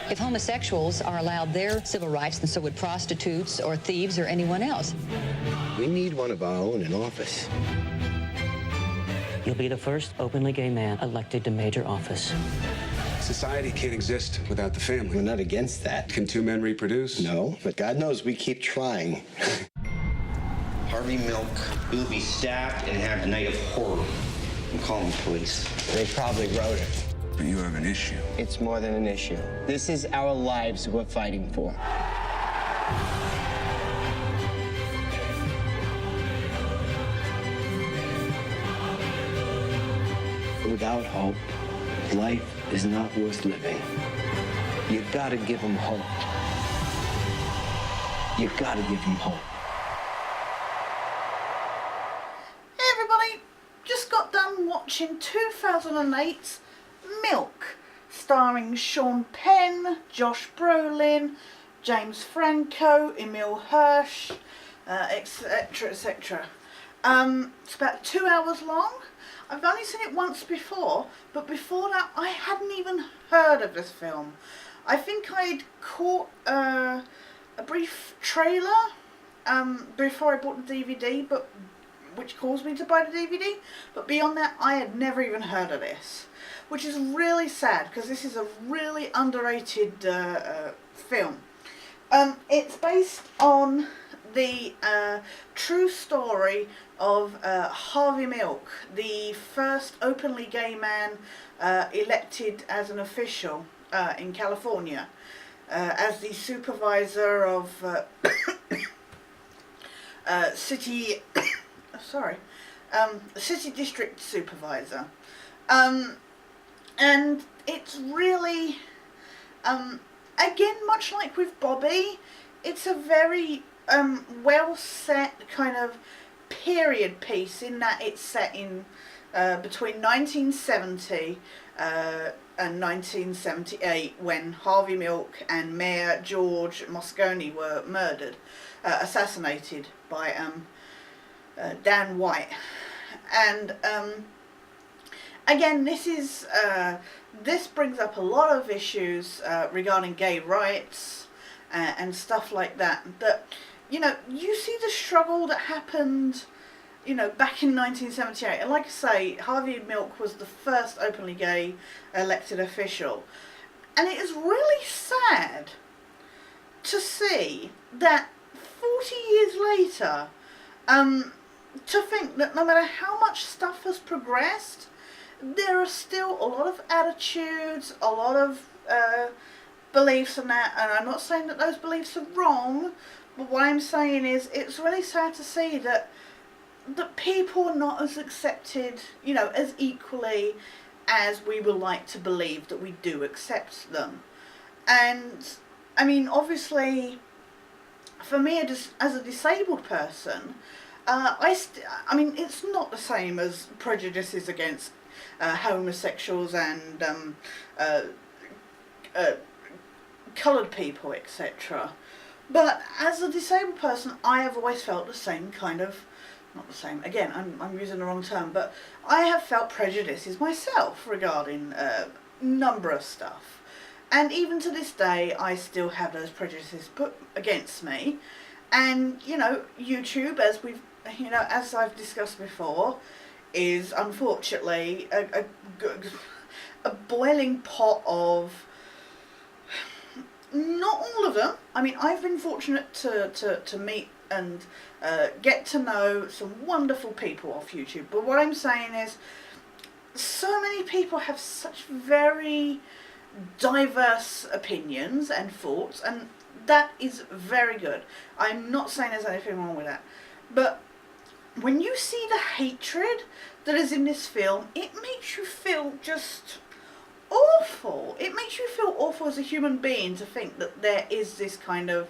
If homosexuals are allowed their civil rights, then so would prostitutes or thieves or anyone else. We need one of our own in office. You'll be the first openly gay man elected to major office. Society can't exist without the family. We're not against that. Can two men reproduce? No, but God knows we keep trying. Harvey Milk, he will be stabbed and have a night of horror. I'm calling the police. They probably wrote it. But you have an issue. It's more than an issue. This is our lives we're fighting for. Without hope, life is not worth living. You gotta give them hope. You gotta give them hope. Hey everybody, just got done watching 2008's Milk, starring Sean Penn, Josh Brolin, James Franco, Emile Hirsch, etc, etc. It's about 2 hours long. I've only seen it once before, but before that I hadn't even heard of this film. I think I'd caught a brief trailer before I bought the DVD, which caused me to buy the DVD, but beyond that I had never even heard of this, which is really sad because this is a really underrated film. It's based on the true story of Harvey Milk, the first openly gay man elected as an official in California, as the supervisor of city district supervisor, and it's really again, much like with Bobby, it's a very well set kind of period piece, in that it's set in between 1970 and 1978, when Harvey Milk and Mayor George Moscone were murdered, assassinated by Dan White. And again, this brings up a lot of issues regarding gay rights and stuff like that. That, you know, you see the struggle that happened, you know, back in 1978. And like I say, Harvey Milk was the first openly gay elected official. And it is really sad to see that 40 years later, to think that no matter how much stuff has progressed, there are still a lot of attitudes, a lot of beliefs and that. And I'm not saying that those beliefs are wrong, but what I'm saying is it's really sad to see that people are not as accepted, you know, as equally as we would like to believe that we do accept them. And I mean, obviously, for me as a disabled person, I mean, it's not the same as prejudices against homosexuals and coloured people, etc. But as a disabled person, I have always felt the same kind of, not the same, again, I'm using the wrong term, but I have felt prejudices myself regarding a number of stuff. And even to this day, I still have those prejudices put against me. And, you know, YouTube, as as I've discussed before, is unfortunately a boiling pot of, not all of them. I mean, I've been fortunate to meet and get to know some wonderful people off YouTube. But what I'm saying is, so many people have such very diverse opinions and thoughts, and that is very good. I'm not saying there's anything wrong with that. But when you see the hatred that is in this film, it makes you feel just awful. It makes you feel awful as a human being to think that there is this kind of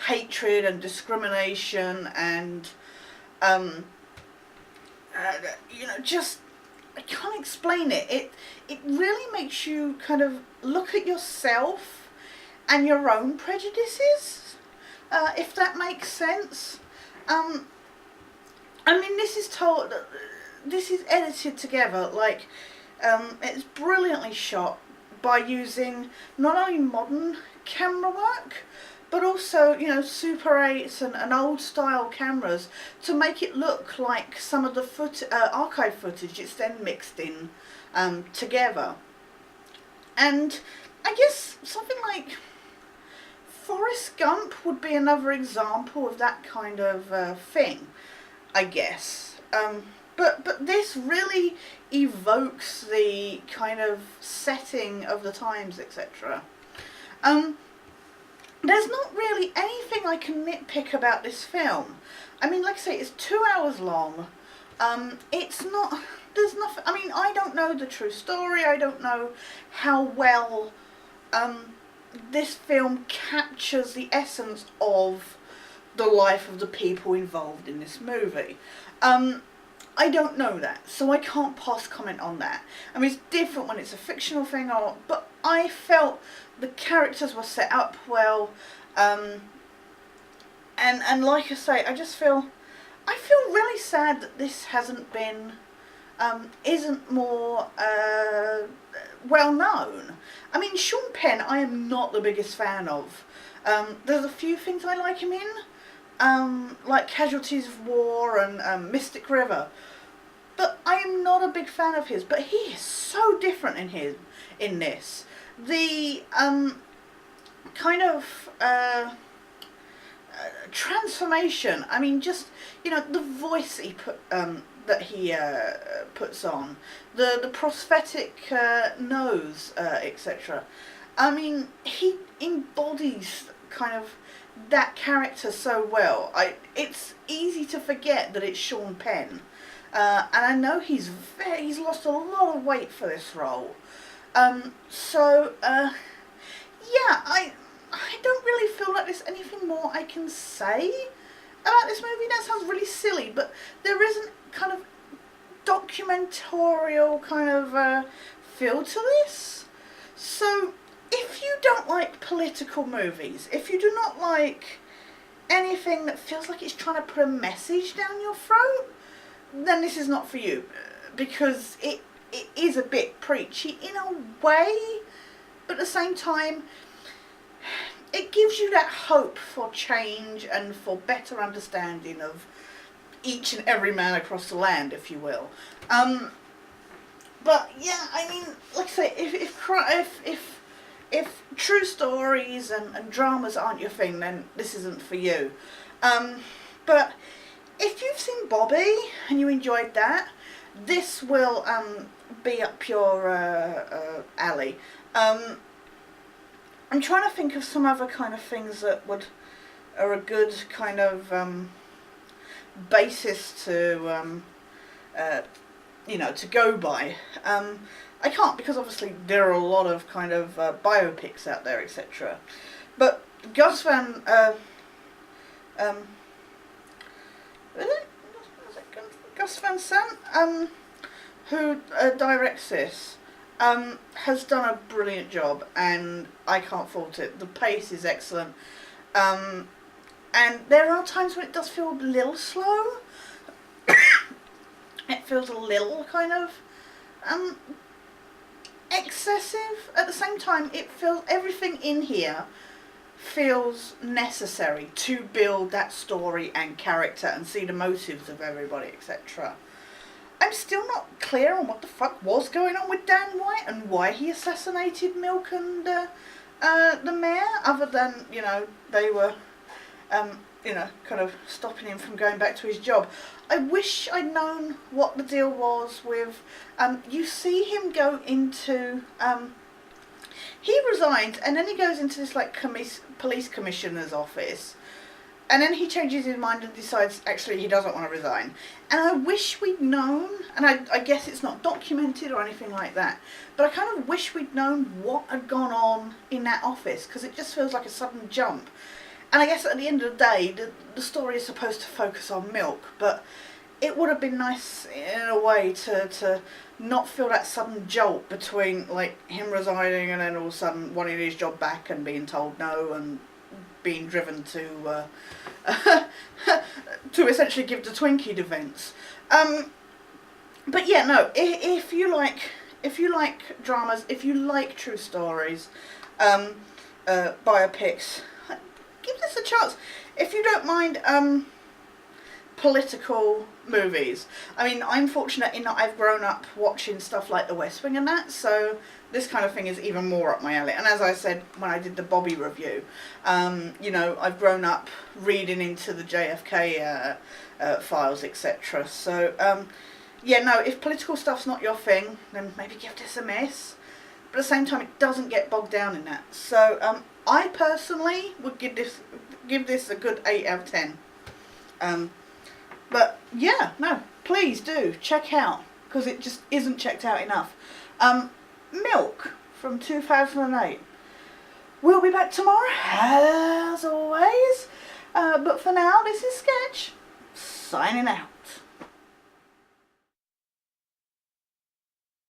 hatred and discrimination and you know, just, I can't explain it. It really makes you kind of look at yourself and your own prejudices, if that makes sense. I mean, this is edited together, like, it's brilliantly shot, by using not only modern camera work, but also, you know, Super 8s and old style cameras to make it look like some of the archive footage it's then mixed in together. And I guess something like Forrest Gump would be another example of that kind of thing, I guess. But this really evokes the kind of setting of the times, etc. There's not really anything I can nitpick about this film. I mean, like I say, it's 2 hours long. It's not, there's nothing, I mean, I don't know the true story. I don't know how well this film captures the essence of the life of the people involved in this movie. I don't know that, so I can't pass comment on that. I mean, it's different when it's a fictional thing, but I felt the characters were set up well, and like I say, I feel really sad that this hasn't been, isn't more well known. I mean, Sean Penn, I am not the biggest fan of. There's a few things I like him in, like Casualties of War and Mystic River, but I am not a big fan of his. But he is so different in this. The kind of transformation. I mean, just, you know, the voice he puts on, the prosthetic nose, etc. I mean, he embodies kind of that character so well. It's easy to forget that it's Sean Penn, and I know he's lost a lot of weight for this role. Yeah, I don't really feel like there's anything more I can say about this movie. That sounds really silly, but there isn't kind of documentarial kind of feel to this. So if you don't like political movies, if you do not like anything that feels like it's trying to put a message down your throat, then this is not for you, because it is a bit preachy in a way, but at the same time it gives you that hope for change and for better understanding of each and every man across the land, if you will. But yeah, I mean, like I say, if true stories and dramas aren't your thing, then this isn't for you. But if you've seen Bobby and you enjoyed that, this will be up your alley. I'm trying to think of some other kind of things that are a good kind of basis to you know, to go by. I can't, because obviously there are a lot of kind of biopics out there, etc. But Gus Van Gus Van Sant, who directs this, has done a brilliant job, and I can't fault it. The pace is excellent, and there are times when it does feel a little slow. It feels a little kind of excessive. At the same time, it feels, everything in here feels necessary to build that story and character and see the motives of everybody, etc. I'm still not clear on what the fuck was going on with Dan White and why he assassinated Milk and the mayor, other than, you know, they were you know, kind of stopping him from going back to his job. I wish I'd known what the deal was with, you see him go into, he resigns and then he goes into this like police commissioner's office, and then he changes his mind and decides actually he doesn't want to resign. And I wish we'd known, and I guess it's not documented or anything like that, but I kind of wish we'd known what had gone on in that office, because it just feels like a sudden jump. And I guess at the end of the day, the story is supposed to focus on Milk, but it would have been nice in a way to not feel that sudden jolt between like him resigning and then all of a sudden wanting his job back and being told no and being driven to to essentially give the Twinkie defence. But yeah, no, if you like if you like dramas, if you like true stories, biopics, give this a chance. If you don't mind political movies, I mean, I'm fortunate in that I've grown up watching stuff like The West Wing and that, so this kind of thing is even more up my alley. And as I said when I did the Bobby review, you know, I've grown up reading into the JFK files, etc. So, yeah, no, if political stuff's not your thing, then maybe give this a miss. But at the same time, it doesn't get bogged down in that. So, I personally would give this a good 8 out of 10. But yeah, no, please do check out, because it just isn't checked out enough. Milk from 2008. We'll be back tomorrow, as always. But for now, this is Sketch, signing out.